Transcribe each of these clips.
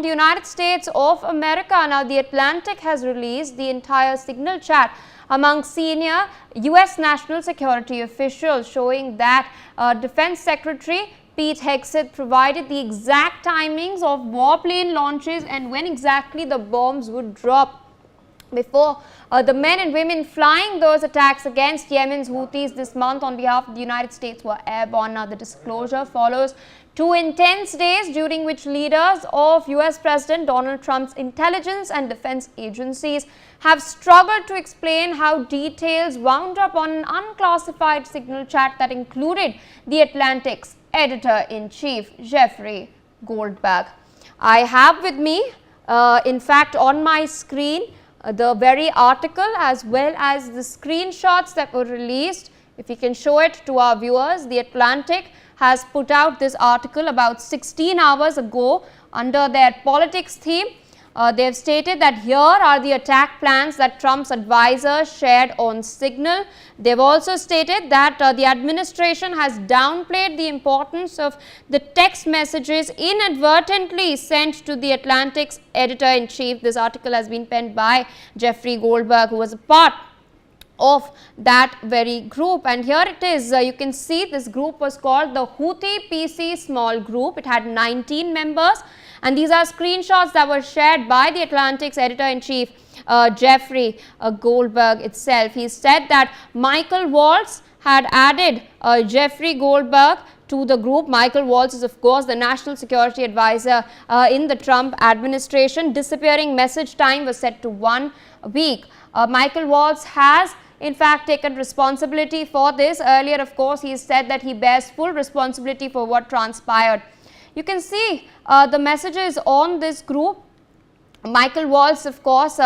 the United States of America. Now, The Atlantic has released the entire signal chat among senior US national security officials, showing that Defense Secretary Pete Hegseth provided the exact timings of warplane launches and when exactly the bombs would drop before the men and women flying those attacks against Yemen's Houthis this month on behalf of the United States were airborne. Now, the disclosure follows 2 intense days during which leaders of US President Donald Trump's intelligence and defense agencies have struggled to explain how details wound up on an unclassified signal chat that included The Atlantic's editor-in-chief, Jeffrey Goldberg. I have with me, in fact, on my screen, the very article as well as the screenshots that were released. If we can show it to our viewers, The Atlantic has put out this article about 16 hours ago under their politics theme. They have stated that here are the attack plans that Trump's advisors shared on Signal. They have also stated that the administration has downplayed the importance of the text messages inadvertently sent to The Atlantic's editor-in-chief. This article has been penned by Jeffrey Goldberg, who was a part of that very group, and here it is. You can see this group was called the Houthi PC Small Group. It had 19 members, and these are screenshots that were shared by The Atlantic's editor-in-chief, Jeffrey Goldberg itself. He said that Michael Waltz had added Jeffrey Goldberg to the group. Michael Waltz is, of course, the national security advisor in the Trump administration. Disappearing message time was set to 1 week. Michael Waltz has in fact taken responsibility for this. Earlier, of course, he said that he bears full responsibility for what transpired. You can see the messages on this group. Michael Waltz, of course,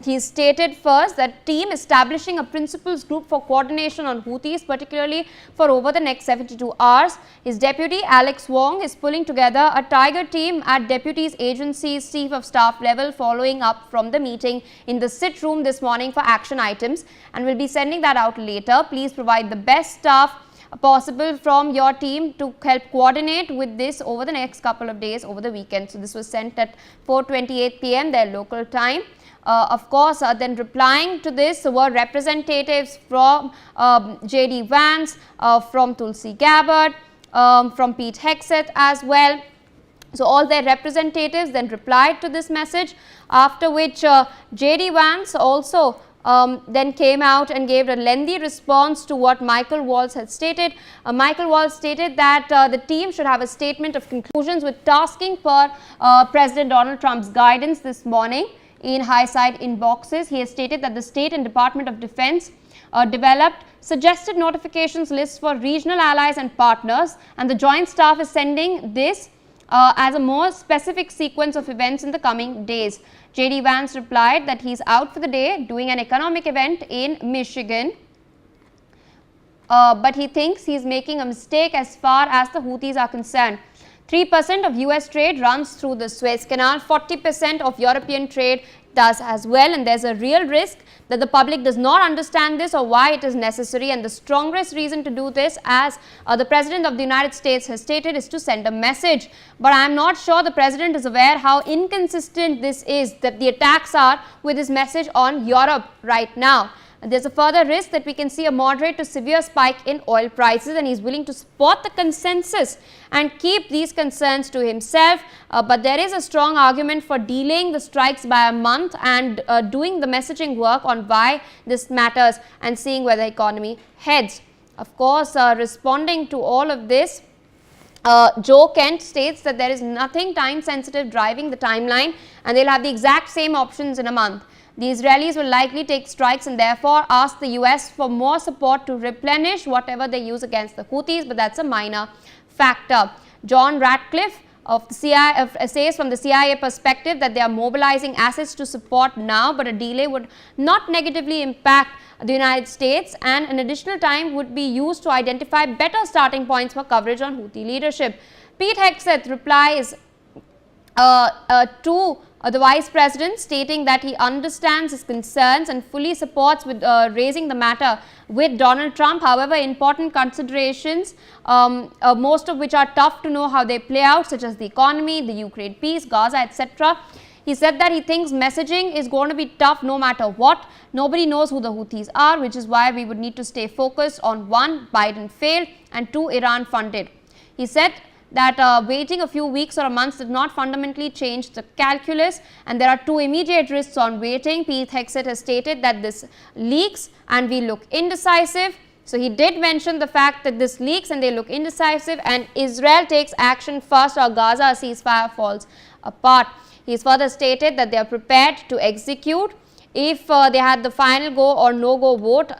he stated first that team establishing a principals group for coordination on Houthis, particularly for over the next 72 hours. His deputy Alex Wong is pulling together a tiger team at deputies agency's chief of staff level, following up from the meeting in the sit room this morning for action items, and will be sending that out later. Please provide the best staff possible from your team to help coordinate with this over the next couple of days over the weekend. So, this was sent at 4:28 p.m. their local time. Of course, then replying to this were representatives from J.D. Vance, from Tulsi Gabbard, from Pete Hegseth as well. So, all their representatives then replied to this message, after which J.D. Vance also then came out and gave a lengthy response to what Michael Waltz had stated. Michael Waltz stated that the team should have a statement of conclusions with tasking per President Donald Trump's guidance this morning in high-side inboxes. He has stated that the State and Department of Defense developed suggested notifications lists for regional allies and partners, and the Joint Staff is sending this as a more specific sequence of events in the coming days. J.D. Vance replied that he's out for the day doing an economic event in Michigan, but he thinks he's making a mistake as far as the Houthis are concerned. 3% of US trade runs through the Suez Canal, 40% of European trade does as well, and there's a real risk that the public does not understand this or why it is necessary, and the strongest reason to do this, as the President of the United States has stated, is to send a message. But I am not sure the President is aware how inconsistent this is, that the attacks are with his message on Europe right now. There's a further risk that we can see a moderate to severe spike in oil prices, and he's willing to support the consensus and keep these concerns to himself. But there is a strong argument for delaying the strikes by a month and doing the messaging work on why this matters and seeing where the economy heads. Of course, responding to all of this, Joe Kent states that there is nothing time sensitive driving the timeline, and they'll have the exact same options in a month. The Israelis will likely take strikes and therefore ask the US for more support to replenish whatever they use against the Houthis, but that's a minor factor. John Ratcliffe of the CIA says from the CIA perspective that they are mobilizing assets to support now, but a delay would not negatively impact the United States, and an additional time would be used to identify better starting points for coverage on Houthi leadership. Pete Hegseth replies to The Vice President stating that he understands his concerns and fully supports with raising the matter with Donald Trump. However, important considerations, most of which are tough to know how they play out, such as the economy, the Ukraine peace, Gaza, etc. He said that he thinks messaging is going to be tough no matter what. Nobody knows who the Houthis are, which is why we would need to stay focused on 1, Biden failed, and 2, Iran funded. He said that waiting a few weeks or a month did not fundamentally change the calculus, and there are 2 immediate risks on waiting. Pete Hegseth has stated that this leaks and we look indecisive. So he did mention the fact that this leaks and they look indecisive, and Israel takes action first or Gaza ceasefire falls apart. He has further stated that they are prepared to execute if they had the final go or no go vote.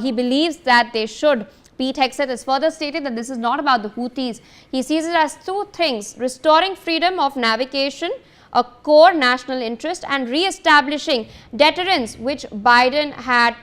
He believes that they should. Pete Hegseth has further stated that this is not about the Houthis. He sees it as 2 things: restoring freedom of navigation, a core national interest, and re-establishing deterrence, which Biden had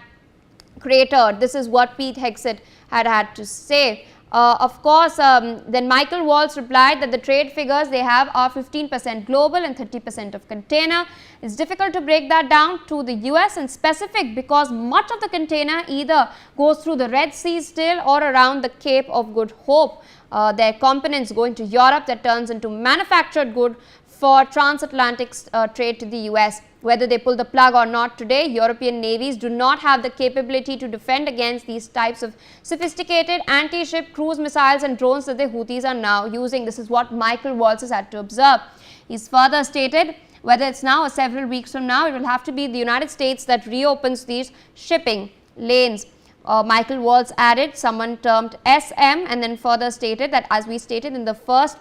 cratered. This is what Pete Hegseth had to say. Of course, then Michael Waltz replied that the trade figures they have are 15% global and 30% of container. It's difficult to break that down to the US and specific because much of the container either goes through the Red Sea still or around the Cape of Good Hope. There are components going to Europe that turns into manufactured good for transatlantic trade to the US. Whether they pull the plug or not today, European navies do not have the capability to defend against these types of sophisticated anti-ship cruise missiles and drones that the Houthis are now using. This is what Michael Waltz has had to observe. He's further stated, whether it's now or several weeks from now, it will have to be the United States that reopens these shipping lanes. Michael Waltz added, someone termed SM, and then further stated that, as we stated in the first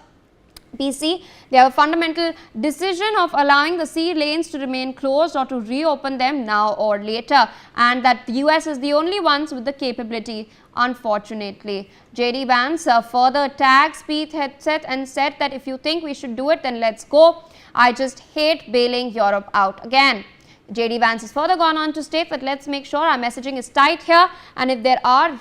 PC, they have a fundamental decision of allowing the sea lanes to remain closed or to reopen them now or later, and that the US is the only ones with the capability, unfortunately. JD Vance further tags Pete Hegseth and said that if you think we should do it, then let's go. I just hate bailing Europe out again. JD Vance has further gone on to state that let's make sure our messaging is tight here, and if there are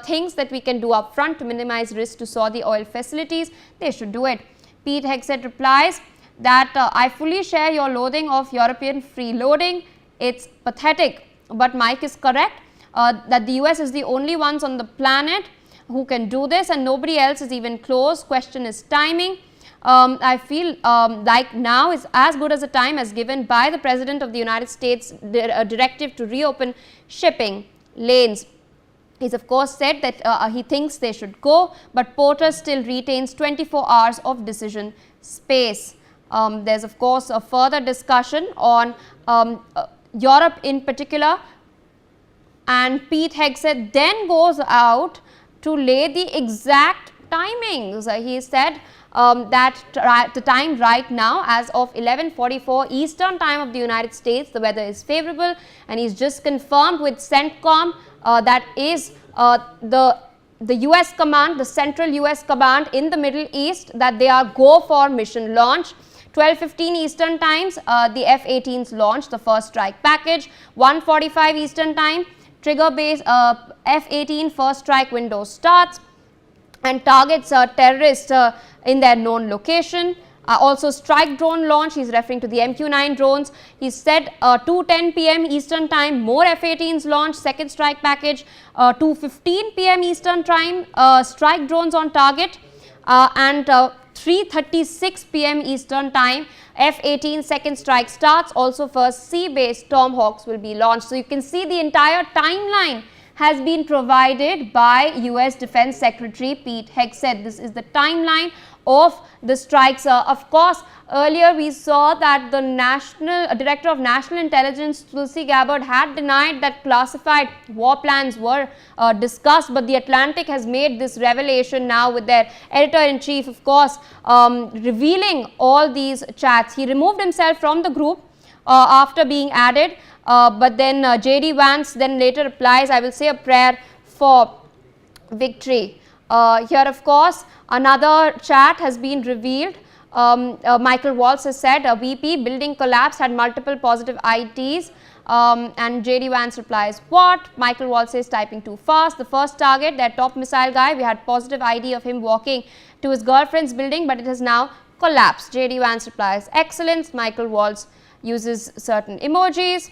things that we can do up front to minimize risk to Saudi oil facilities, they should do it. Pete Hegseth replies that I fully share your loathing of European freeloading. It's pathetic, but Mike is correct that the US is the only ones on the planet who can do this, and nobody else is even close. Question is timing. I feel like now is as good as a time as given by the President of the United States directive to reopen shipping lanes. He's of course said that he thinks they should go, but Porter still retains 24 hours of decision space. There's of course a further discussion on Europe in particular, and Pete Hegseth then goes out to lay the exact timings. He said that the time right now, as of 11:44 Eastern time of the United States, the weather is favorable, and he's just confirmed with CENTCOM that is the US command, the central US command in the Middle East, that they are go for mission launch. 12:15 Eastern times, the F-18s launched the first strike package. 1:45 Eastern time, trigger base F-18 first strike window starts and targets terrorists in their known location. Also strike drone launch, he's referring to the MQ-9 drones. He said 2:10 p.m. Eastern time, more F-18s launched, second strike package. 2:15 p.m. Eastern time, strike drones on target, and 3:36 p.m. Eastern time, F-18 second strike starts. Also first sea-based Tomahawks will be launched. So you can see the entire timeline has been provided by US Defense Secretary Pete Hegseth. This is the timeline of the strikes. Of course, earlier we saw that the Director of National Intelligence, Tulsi Gabbard, had denied that classified war plans were discussed, but the Atlantic has made this revelation now with their editor-in-chief, of course, revealing all these chats. He removed himself from the group after being added, but then JD Vance then later replies, I will say a prayer for victory. Here, of course, another chat has been revealed. Michael Waltz has said, VP, building collapse, had multiple positive IDs. And JD Vance replies, what? Michael Waltz says, typing too fast. The first target, their top missile guy, we had positive ID of him walking to his girlfriend's building, but it has now collapse. J.D. Vance replies, excellence. Michael Waltz uses certain emojis.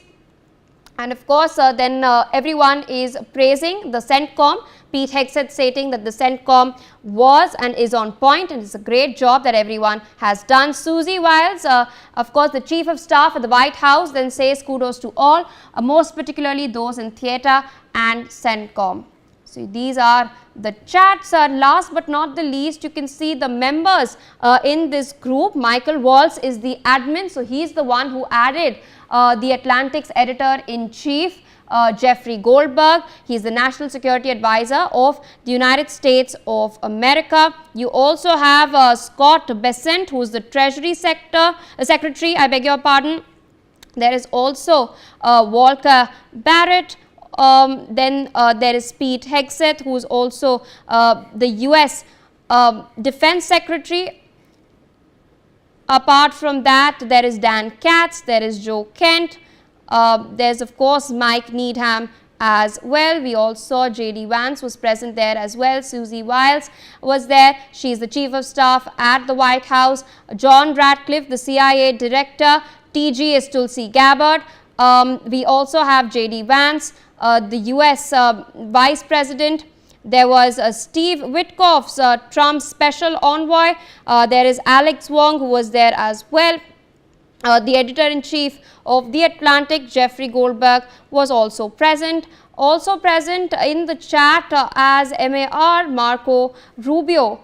And of course, then everyone is praising the CENTCOM. Pete Hegseth stating that the CENTCOM was and is on point, and it's a great job that everyone has done. Susie Wiles, of course, the Chief of Staff at the White House, then says kudos to all, most particularly those in theatre and CENTCOM. So these are the chats. Last but not the least, you can see the members in this group. Michael Waltz is the admin, so he's the one who added the Atlantic's editor-in-chief, Jeffrey Goldberg. He's the National Security Advisor of the United States of America. You also have Scott Bessent, who is the Treasury Secretary, I beg your pardon. There is also Walter Barrett. Then there is Pete Hegseth, who is also the U.S. Defense Secretary. Apart from that, there is Dan Katz, there is Joe Kent, there's of course Mike Needham as well. We all saw J.D. Vance was present there as well. Susie Wiles was there. She is the Chief of Staff at the White House. John Ratcliffe, the CIA Director. TG is Tulsi Gabbard. We also have J.D. Vance, the U.S. Vice President. There was Steve Witkoff's Trump's special envoy. There is Alex Wong, who was there as well. The editor-in-chief of The Atlantic, Jeffrey Goldberg, was also present. Also present in the chat as MAR, Marco Rubio,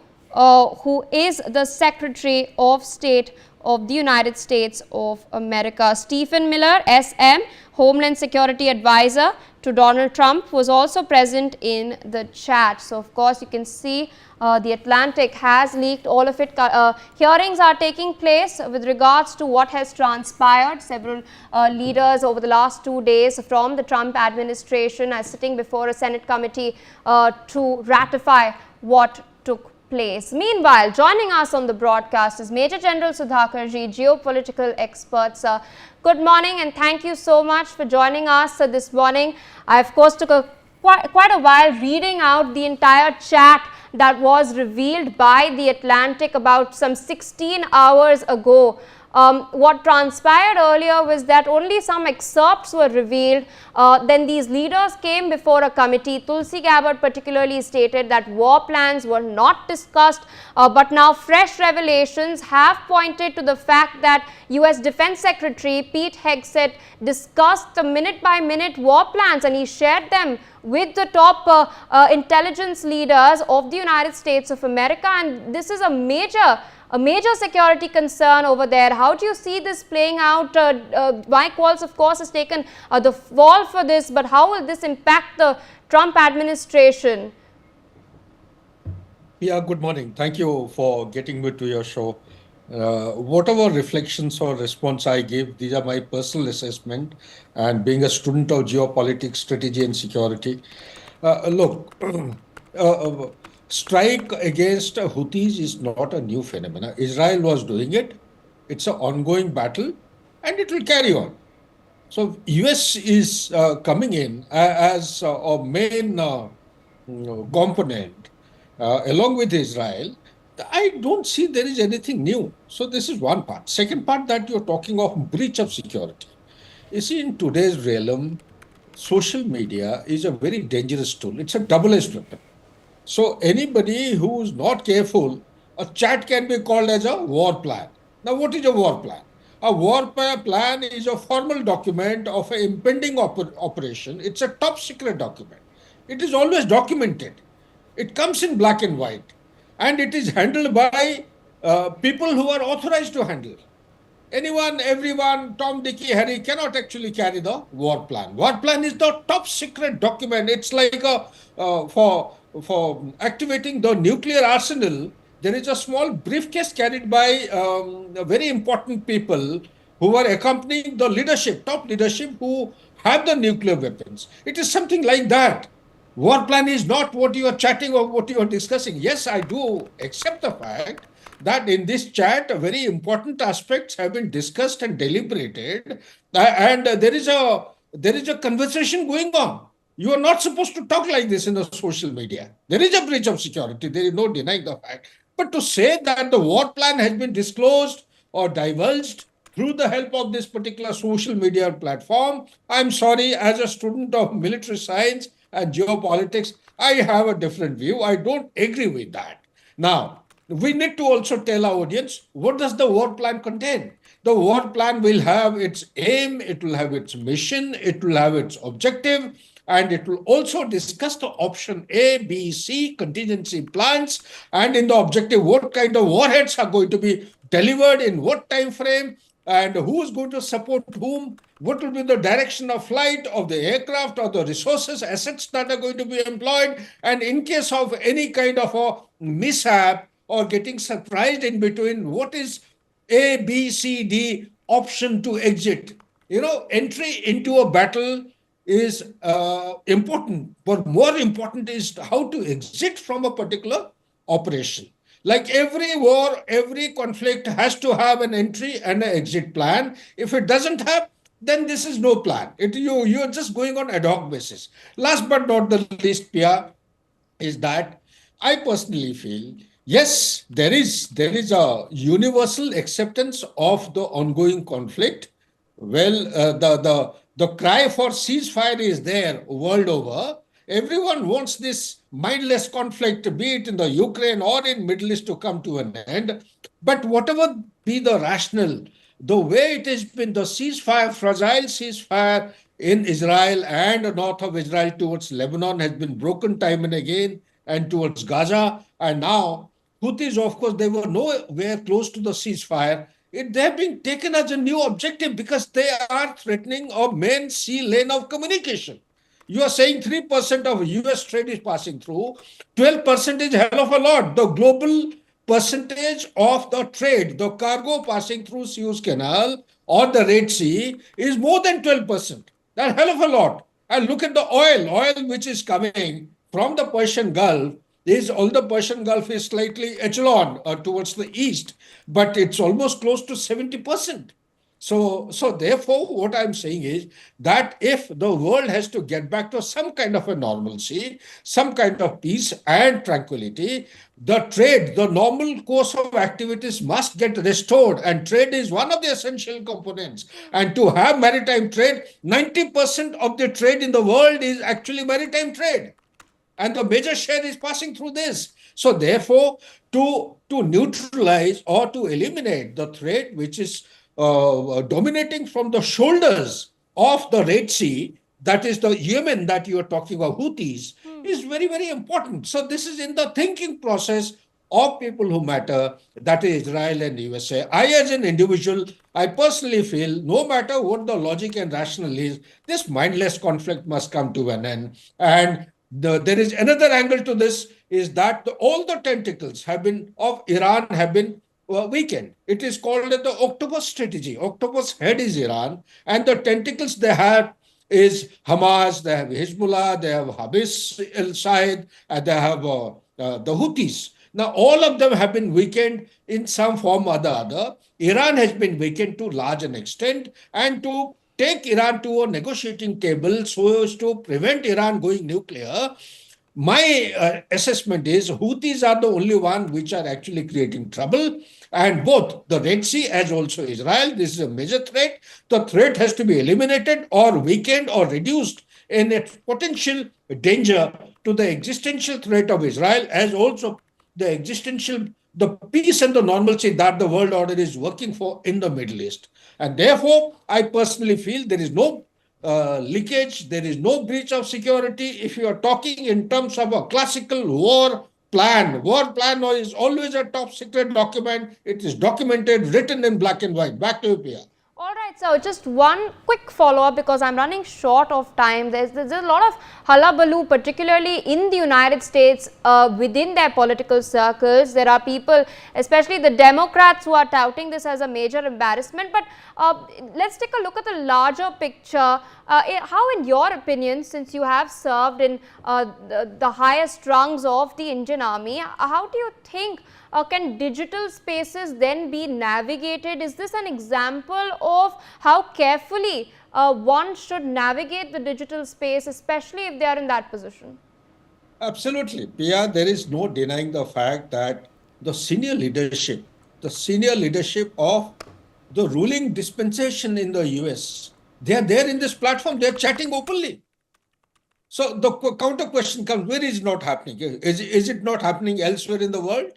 who is the Secretary of State of the United States of America. Stephen Miller, SM, Homeland Security Advisor to Donald Trump, was also present in the chat. So, of course, you can see the Atlantic has leaked all of it. Hearings are taking place with regards to what has transpired. Several leaders over the last 2 days from the Trump administration are sitting before a Senate committee to ratify what took place. Meanwhile, joining us on the broadcast is Major General Sudhakarji, geopolitical expert. Sir, good morning and thank you so much for joining us this morning. I of course took quite a while reading out the entire chat that was revealed by The Atlantic about some 16 hours ago. What transpired earlier was that only some excerpts were revealed. Then these leaders came before a committee. Tulsi Gabbard particularly stated that war plans were not discussed, but now fresh revelations have pointed to the fact that US Defense Secretary Pete Hegseth discussed the minute-by-minute war plans, and he shared them with the top intelligence leaders of the United States of America, and this is a major security concern over there. How do you see this playing out? Mike Waltz, of course, has taken the fall for this, but how will this impact the Trump administration? Yeah, good morning. Thank you for getting me to your show. Whatever reflections or response I give, these are my personal assessment, and being a student of geopolitics, strategy and security. Look, strike against Houthis is not a new phenomenon. Israel was doing it. It's an ongoing battle and it will carry on. So US is coming in as a main component along with Israel. I don't see there is anything new. So this is one part. Second part, that you're talking of breach of security. You see, in today's realm, social media is a very dangerous tool. It's a double-edged weapon. So anybody who's not careful, a chat can be called as a war plan. Now, what is a war plan? A war plan is a formal document of an impending operation. It's a top secret document. It is always documented. It comes in black and white. And it is handled by people who are authorized to handle. Anyone, everyone, Tom, Dicky, Harry cannot actually carry the war plan. War plan is the top secret document. It's like for activating the nuclear arsenal, there is a small briefcase carried by very important people who are accompanying the leadership, top leadership, who have the nuclear weapons. It is something like that. War plan is not what you are chatting or what you are discussing. Yes, I do accept the fact that in this chat, very important aspects have been discussed and deliberated, and there is a conversation going on. You are not supposed to talk like this in the social media. There is a breach of security. There is no denying the fact. But to say that the war plan has been disclosed or divulged through the help of this particular social media platform, I'm sorry, as a student of military science and geopolitics, I have a different view. I don't agree with that. Now, we need to also tell our audience what does the war plan contain. The war plan will have its aim, it will have its mission, it will have its objective, and it will also discuss the option A, B, C contingency plans, and in the objective, what kind of warheads are going to be delivered in what time frame, and who is going to support whom, what will be the direction of flight of the aircraft or the resources, assets that are going to be employed, and in case of any kind of a mishap or getting surprised in between, what is A, B, C, D option to exit. Entry into a battle is important, but more important is how to exit from a particular operation. Like every war, every conflict has to have an entry and an exit plan. If it doesn't have, then this is no plan. You're just going on ad hoc basis. Last but not the least, Pia, is that I personally feel yes, there is a universal acceptance of the ongoing conflict. Well, the cry for ceasefire is there world over. Everyone wants this mindless conflict, be it in the Ukraine or in Middle East, to come to an end. But whatever be the rationale, the way it has been, the ceasefire, fragile ceasefire in Israel and north of Israel towards Lebanon has been broken time and again, and towards Gaza. And now, Houthis, of course, they were nowhere close to the ceasefire. They have been taken as a new objective because they are threatening a main sea lane of communication. You are saying 3% of US trade is passing through, 12% is hell of a lot. The global percentage of the trade, the cargo passing through Suez Canal or the Red Sea is more than 12%. That's hell of a lot. And look at the oil which is coming from the Persian Gulf. All the Persian Gulf is slightly echelon towards the east, but it's almost close to 70%. So therefore, what I'm saying is that if the world has to get back to some kind of a normalcy, some kind of peace and tranquility, the trade, the normal course of activities must get restored, and trade is one of the essential components. And to have maritime trade, 90% of the trade in the world is actually maritime trade, and the major share is passing through this. So therefore, to neutralize or to eliminate the threat which is dominating from the shoulders of the Red Sea, that is the Yemen that you are talking about, Houthis, is very, very important. So this is in the thinking process of people who matter, that is Israel and USA. I, as an individual, I personally feel no matter what the logic and rationale is, this mindless conflict must come to an end. And there is another angle to this, is that all the tentacles of Iran have been weakened. It is called the octopus strategy. Octopus head is Iran, and the tentacles they have is Hamas, they have Hezbollah, they have Habis al-Said, and they have the Houthis. Now, all of them have been weakened in some form or the other. Iran has been weakened to large an extent, and to take Iran to a negotiating table so as to prevent Iran going nuclear, my assessment is Houthis are the only one which are actually creating trouble. And both the Red Sea as also Israel, this is a major threat. The threat has to be eliminated or weakened or reduced in its potential danger to the existential threat of Israel, as also the peace and the normalcy that the world order is working for in the Middle East. And therefore, I personally feel there is no leakage, there is no breach of security. If you are talking in terms of a classical war plan is always a top secret document. It is documented, written in black and white. Back to you, Pia. All right, so just one quick follow-up because I'm running short of time. There's a lot of hullabaloo, particularly in the United States, within their political circles. There are people, especially the Democrats, who are touting this as a major embarrassment. But let's take a look at the larger picture. How, in your opinion, since you have served in the highest rungs of the Indian Army, how do you think can digital spaces then be navigated? Is this an example of how carefully one should navigate the digital space, especially if they are in that position? Absolutely. Pia, there is no denying the fact that the senior leadership of the ruling dispensation in the US. They are there in this platform, they are chatting openly. So the counter question comes, where is it not happening? Is it not happening elsewhere in the world?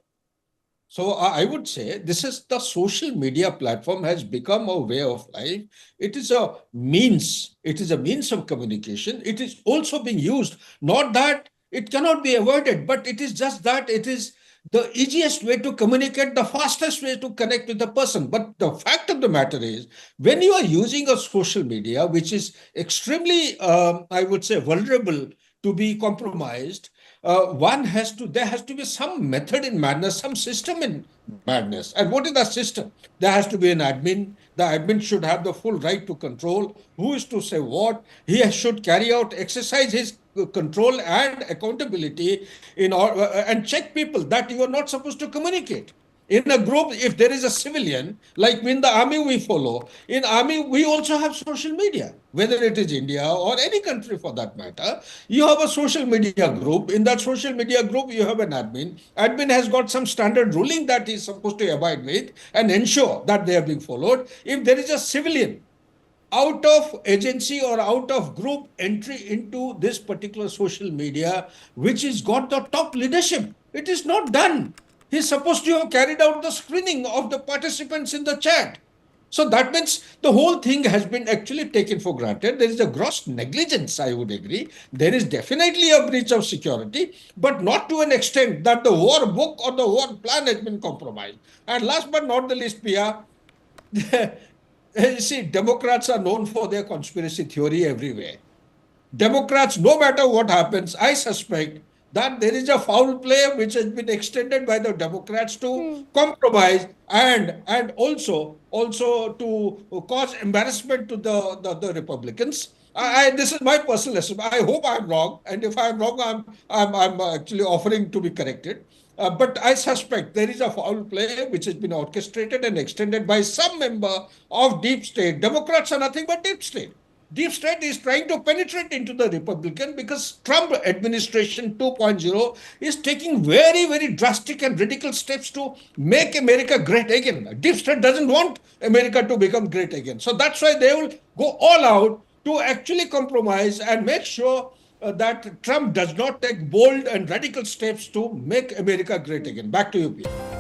So I would say this is the social media platform has become a way of life. It is a means. It is a means of communication. It is also being used. Not that it cannot be avoided, but it is just that it is the easiest way to communicate, the fastest way to connect with the person. But the fact of the matter is, when you are using a social media, which is extremely, I would say, vulnerable to be compromised, there has to be some method in madness, some system in madness. And what is that system? There has to be an admin. The admin should have the full right to control who is to say what. He should exercise his control and accountability in order and check people that you are not supposed to communicate. In a group, if there is a civilian, like in the army we follow, in army we also have social media, whether it is India or any country for that matter. You have a social media group. In that social media group, you have an admin. Admin has got some standard ruling that he is supposed to abide with and ensure that they are being followed. If there is a civilian out of agency or out of group entry into this particular social media, which has got the top leadership, it is not done. He's supposed to have carried out the screening of the participants in the chat. So that means the whole thing has been actually taken for granted. There is a gross negligence, I would agree. There is definitely a breach of security, but not to an extent that the war book or the war plan has been compromised. And last but not the least, Pia, you see, Democrats are known for their conspiracy theory everywhere. Democrats, no matter what happens, I suspect that there is a foul play which has been extended by the Democrats to compromise and also to cause embarrassment to the Republicans. This is my personal estimate. I hope I'm wrong, and if I'm wrong, I'm actually offering to be corrected. But I suspect there is a foul play which has been orchestrated and extended by some member of deep state. Democrats are nothing but deep state. Deep state is trying to penetrate into the Republican because Trump administration 2.0 is taking very, very drastic and radical steps to make America great again. Deep state doesn't want America to become great again. So that's why they will go all out to actually compromise and make sure that Trump does not take bold and radical steps to make America great again. Back to you, Pia.